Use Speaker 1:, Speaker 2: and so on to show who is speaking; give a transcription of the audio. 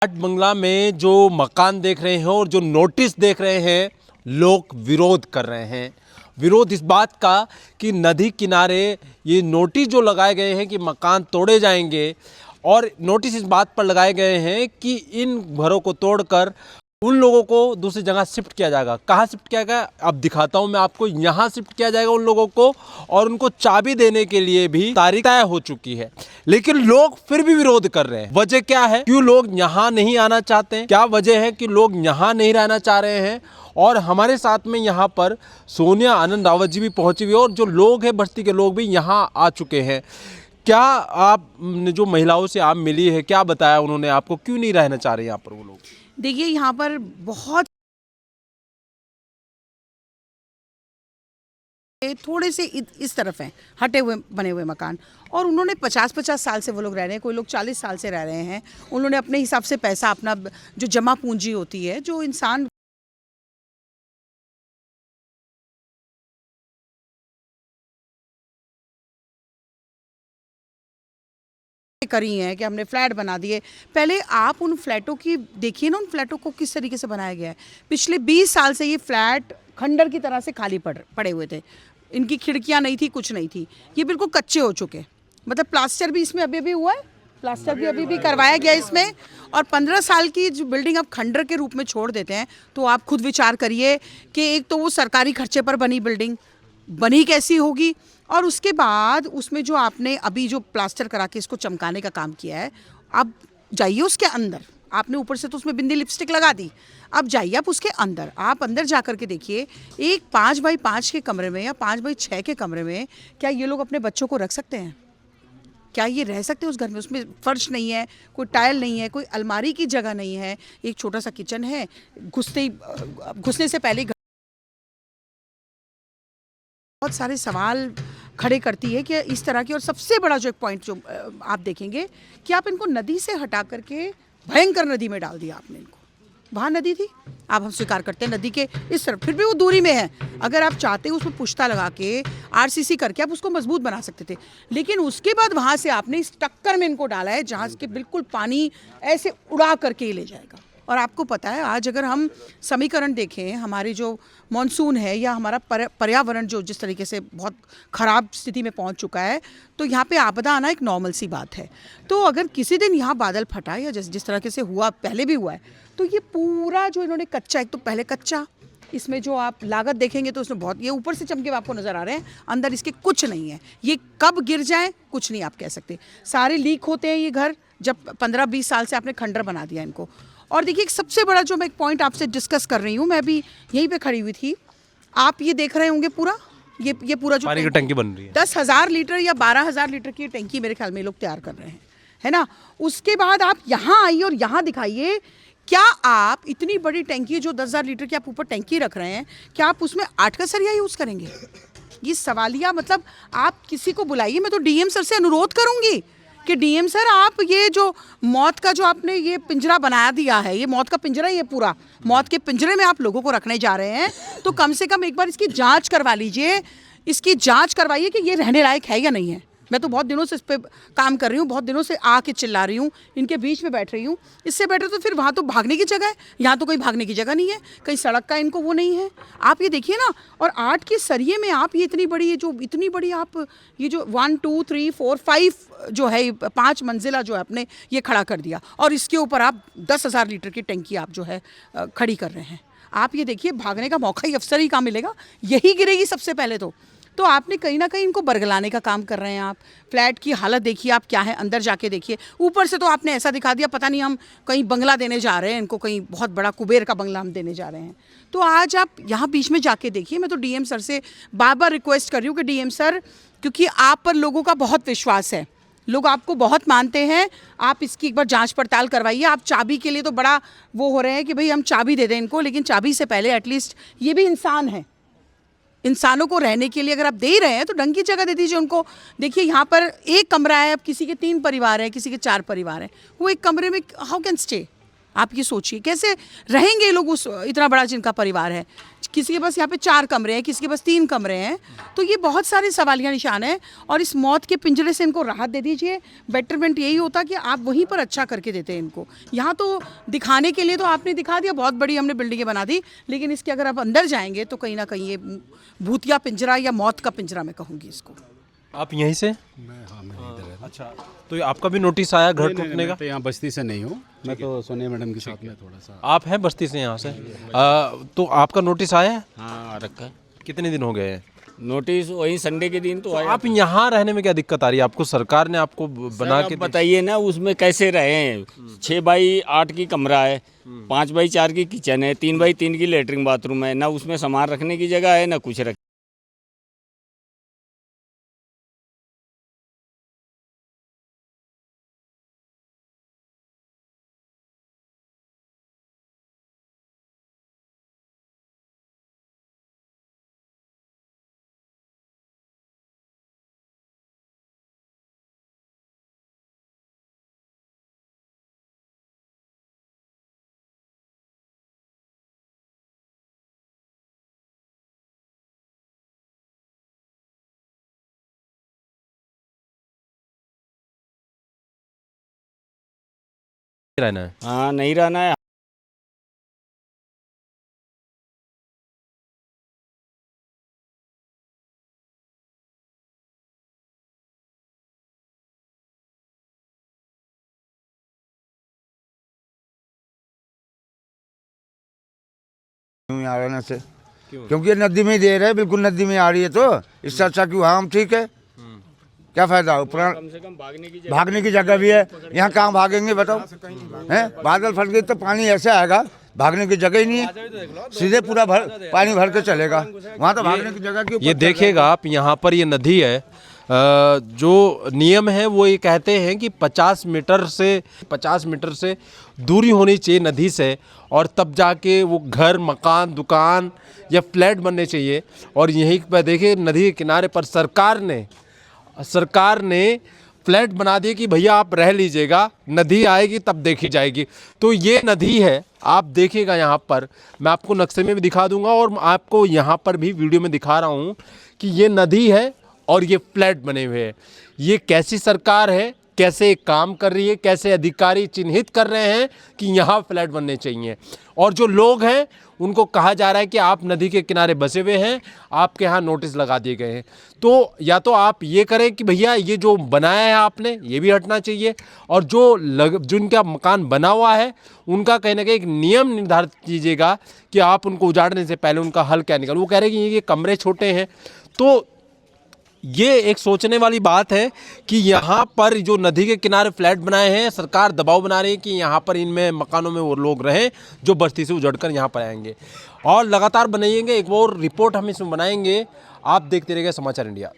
Speaker 1: Art बंगला में जो मकान देख रहे हैं और जो नोटिस देख रहे हैं, लोग विरोध कर रहे हैं। विरोध इस बात का कि नदी किनारे ये नोटिस जो लगाए गए हैं कि मकान तोड़े जाएंगे, और नोटिस इस बात पर लगाए गए हैं कि इन घरों को तोड़कर उन लोगों को दूसरी जगह शिफ्ट किया जाएगा। कहाँ शिफ्ट किया जाएगा अब दिखाता हूँ मैं आपको। यहाँ शिफ्ट किया जाएगा उन लोगों को, और उनको चाबी देने के लिए भी तारीख तय हो चुकी है। लेकिन लोग फिर भी विरोध कर रहे हैं। वजह क्या है? क्यों लोग यहाँ नहीं आना चाहते हैं? क्या वजह है कि लोग यहाँ नहीं रहना चाह रहे हैं? और हमारे साथ में यहाँ पर सोनिया आनंद रावत जी भी पहुँची हुई है, और जो लोग हैं बस्ती के लोग भी यहाँ आ चुके हैं। क्या आप जो महिलाओं से आप मिली है, क्या बताया उन्होंने आपको, क्यों नहीं रहना चाह रहे यहाँ पर वो लोग?
Speaker 2: देखिए, यहाँ पर बहुत थोड़े से इस तरफ हैं हटे हुए बने हुए मकान, और उन्होंने 50-50 साल से वो लोग रह रहे हैं, कोई लोग 40 साल से रह रहे हैं। उन्होंने अपने हिसाब से पैसा, अपना जो जमा पूंजी होती है, जो इंसान करी हैं कि हमने फ्लैट बना दिए। पहले आप उन फ्लैटों की देखिए ना, उन फ्लैटों को किस तरीके से बनाया गया है। पिछले 20 साल से ये फ्लैट खंडर की तरह से खाली पड़े हुए थे। इनकी खिड़कियां नहीं थी, कुछ नहीं थी। ये बिल्कुल कच्चे हो चुके, मतलब प्लास्टर भी इसमें अभी हुआ है, प्लास्टर भी अभी करवाया गया इसमें। और 15 साल की जो बिल्डिंग आप खंडर के रूप में छोड़ देते हैं, तो आप खुद विचार करिए कि एक तो वो सरकारी खर्चे पर बनी बिल्डिंग बनी कैसी होगी, और उसके बाद उसमें जो आपने अभी जो प्लास्टर करा के इसको चमकाने का काम किया है। अब जाइए उसके अंदर, आपने ऊपर से तो उसमें बिंदी लिपस्टिक लगा दी, अब जाइए आप उसके अंदर, आप अंदर जा कर के देखिए, एक 5x5 के कमरे में या 5x6 के कमरे में क्या ये लोग अपने बच्चों को रख सकते हैं? क्या ये रह सकते हैं उस घर में? उसमें फर्श नहीं है, कोई टाइल नहीं है, कोई अलमारी की जगह नहीं है, एक छोटा सा किचन है। घुसने से पहले बहुत सारे सवाल खड़े करती है कि इस तरह की। और सबसे बड़ा जो एक पॉइंट जो आप देखेंगे कि आप इनको नदी से हटा करके भयंकर नदी में डाल दिया आपने इनको। वहाँ नदी थी, आप हम स्वीकार करते हैं नदी के इस तरफ, फिर भी वो दूरी में है। अगर आप चाहते उसमें पुश्ता लगा के आरसीसी करके आप उसको मजबूत बना सकते थे, लेकिन उसके बाद वहाँ से आपने इस टक्कर में इनको डाला है जहाँ के बिल्कुल पानी ऐसे उड़ा करके ही ले जाएगा। और आपको पता है, आज अगर हम समीकरण देखें, हमारी जो मॉनसून है या हमारा पर्यावरण जो जिस तरीके से बहुत ख़राब स्थिति में पहुंच चुका है, तो यहाँ पे आपदा आना एक नॉर्मल सी बात है। तो अगर किसी दिन यहाँ बादल फटा या जिस तरह से हुआ, पहले भी हुआ है, तो ये पूरा जो इन्होंने कच्चा, एक तो पहले कच्चा, इसमें जो आप लागत देखेंगे तो उसमें बहुत, ये ऊपर से चमके आपको नज़र आ रहे हैं, अंदर इसके कुछ नहीं है। ये कब गिर जाए कुछ नहीं आप कह सकते। सारे लीक होते हैं ये घर, जब 15-20 साल से आपने खंडर बना दिया इनको। और देखिए, एक सबसे बड़ा जो मैं एक पॉइंट आपसे डिस्कस कर रही हूँ, मैं अभी यहीं पे खड़ी हुई थी, आप ये देख रहे होंगे पूरा, ये पूरा जो
Speaker 1: पानी की टंकी बन रही है,
Speaker 2: 10,000 लीटर या 12,000 लीटर की टंकी मेरे ख्याल में ये लोग तैयार कर रहे हैं, है ना। उसके बाद आप यहाँ आइए और यहाँ दिखाइए, क्या आप इतनी बड़ी टंकी जो 10,000 लीटर की आप ऊपर टंकी रख रहे हैं, क्या आप उसमें 8 का सरिया यूज़ करेंगे? ये सवालिया, मतलब आप किसी को बुलाइए। मैं तो डीएम सर से अनुरोध करूँगी कि डीएम सर, आप ये जो मौत का जो आपने ये पिंजरा बना दिया है, ये मौत का पिंजरा, ये पूरा मौत के पिंजरे में आप लोगों को रखने जा रहे हैं, तो कम से कम एक बार इसकी जांच करवा लीजिए। इसकी जांच करवाइए कि ये रहने लायक है या नहीं है। मैं तो बहुत दिनों से इस पर काम कर रही हूँ, बहुत दिनों से आके चिल्ला रही हूँ, इनके बीच में बैठ रही हूँ। इससे बेटर तो फिर वहाँ तो भागने की जगह है, यहाँ तो कोई भागने की जगह नहीं है, कहीं सड़क का इनको वो नहीं है। आप ये देखिए ना, और 8 के सरिये में आप ये इतनी बड़ी, आप ये जो 1 2 3 4 5 जो है 5 मंजिला जो है आपने ये खड़ा कर दिया, और इसके ऊपर आप 10,000 लीटर की टंकी आप जो है खड़ी कर रहे हैं। आप ये देखिए, भागने का मौका ही अफसर ही कहाँ मिलेगा, यही गिरेगी सबसे पहले तो आपने कहीं ना कहीं इनको बरगलाने का काम कर रहे हैं आप। फ्लैट की हालत देखिए आप क्या है, अंदर जाके देखिए। ऊपर से तो आपने ऐसा दिखा दिया, पता नहीं हम कहीं बंगला देने जा रहे हैं इनको, कहीं बहुत बड़ा कुबेर का बंगला हम देने जा रहे हैं। तो आज आप यहाँ बीच में जाके देखिए। मैं तो डीएम सर से बार बार रिक्वेस्ट कर रही हूँ कि डीएम सर, क्योंकि आप पर लोगों का बहुत विश्वास है, लोग आपको बहुत मानते हैं, आप इसकी एक बार जांच पड़ताल करवाइए। आप चाबी के लिए तो बड़ा वो हो रहे हैं कि भाई हम चाबी दे दें इनको, लेकिन चाबी से पहले एटलीस्ट ये भी इंसान है, इंसानों को रहने के लिए अगर आप दे रहे हैं तो ढंग की जगह दे दीजिए उनको। देखिए, यहाँ पर एक कमरा है, अब किसी के 3 परिवार हैं, किसी के 4 परिवार हैं, वो एक कमरे में हाउ कैन स्टे? आप ये सोचिए कैसे रहेंगे लोग उस इतना बड़ा जिनका परिवार है। किसी के पास यहाँ पे 4 कमरे हैं, किसी के पास 3 कमरे हैं। तो ये बहुत सारे सवालिया निशान हैं और इस मौत के पिंजरे से इनको राहत दे दीजिए। बेटरमेंट यही होता कि आप वहीं पर अच्छा करके देते हैं इनको। यहाँ तो दिखाने के लिए तो आपने दिखा दिया, बहुत बड़ी हमने बिल्डिंगें बना दी, लेकिन इसके अगर आप अंदर जाएंगे तो कहीं ना कहीं ये भूतिया पिंजरा या मौत का पिंजरा मैं कहूँगी इसको।
Speaker 1: आप यहीं से?
Speaker 3: मैं इधर है।
Speaker 1: अच्छा, तो ये आपका भी नोटिस आया घर टूटने का?
Speaker 3: मैं तो यहाँ बस्ती से नहीं हूँ, मैं तो सोनिया मैडम के साथ में थोड़ा सा।
Speaker 1: आप हैं बस्ती से यहाँ से? तो आपका नोटिस आया है?
Speaker 4: हाँ रखा है
Speaker 1: कितने दिन हो गए हैं?
Speaker 4: नोटिस, वही संडे के दिन तो
Speaker 1: तो
Speaker 4: आया।
Speaker 1: आप यहाँ रहने में क्या दिक्कत आ रही है आपको? सरकार ने आपको बना के
Speaker 4: बताइए ना, उसमें कैसे रहे हैं। 6x8 की कमरा है, 5x4 की किचन है, 3x3 की लेटरिन बाथरूम है, ना उसमें सामान रखने की जगह है ना कुछ रख।
Speaker 1: रहना है?
Speaker 4: हाँ नहीं रहना है।
Speaker 5: यहाँ रहने से क्योंकि ये नदी में ही दे रहे हैं, बिल्कुल नदी में आ रही है, तो इससे अच्छा क्यों? हाँ हम ठीक है, क्या फायदा हो?
Speaker 4: कम से कम
Speaker 5: भागने की जगह भी है, यहाँ कहाँ भागेंगे बताओ? हैं, बादल फट गए तो पानी ऐसे आएगा, भागने की जगह ही नहीं है, सीधे पूरा पानी भर के चलेगा, वहाँ तो भागने की जगह क्यों?
Speaker 1: ये देखिएगा आप, यहाँ पर ये नदी है। जो नियम है वो ये कहते हैं कि 50 मीटर से दूरी होनी चाहिए नदी से, और तब जाके वो घर, मकान, दुकान या फ्लैट बनने चाहिए। और यहीं पर देखिए नदी के किनारे पर सरकार ने फ्लैट बना दिए कि भैया आप रह लीजिएगा, नदी आएगी तब देखी जाएगी। तो ये नदी है, आप देखिएगा यहाँ पर, मैं आपको नक्शे में भी दिखा दूंगा और आपको यहाँ पर भी वीडियो में दिखा रहा हूँ कि ये नदी है और ये फ्लैट बने हुए हैं। ये कैसी सरकार है, कैसे काम कर रही है, कैसे अधिकारी चिन्हित कर रहे हैं कि यहाँ फ्लैट बनने चाहिए। और जो लोग हैं उनको कहा जा रहा है कि आप नदी के किनारे बसे हुए हैं, आपके यहाँ नोटिस लगा दिए गए हैं। तो या तो आप ये करें कि भैया ये जो बनाया है आपने ये भी हटना चाहिए, और जिनका मकान बना हुआ है उनका कहीं ना कहीं एक नियम निर्धारित कीजिएगा कि आप उनको उजाड़ने से पहले उनका हल क्या निकल। वो कह रहे हैं कि ये कमरे छोटे हैं, तो ये एक सोचने वाली बात है कि यहाँ पर जो नदी के किनारे फ्लैट बनाए हैं, सरकार दबाव बना रही है कि यहाँ पर इनमें मकानों में वो लोग रहें जो बस्ती से उजड़कर यहाँ पर आएंगे। और लगातार बनाएंगे, एक और रिपोर्ट हम इसमें बनाएंगे। आप देखते रहिएगा समाचार इंडिया।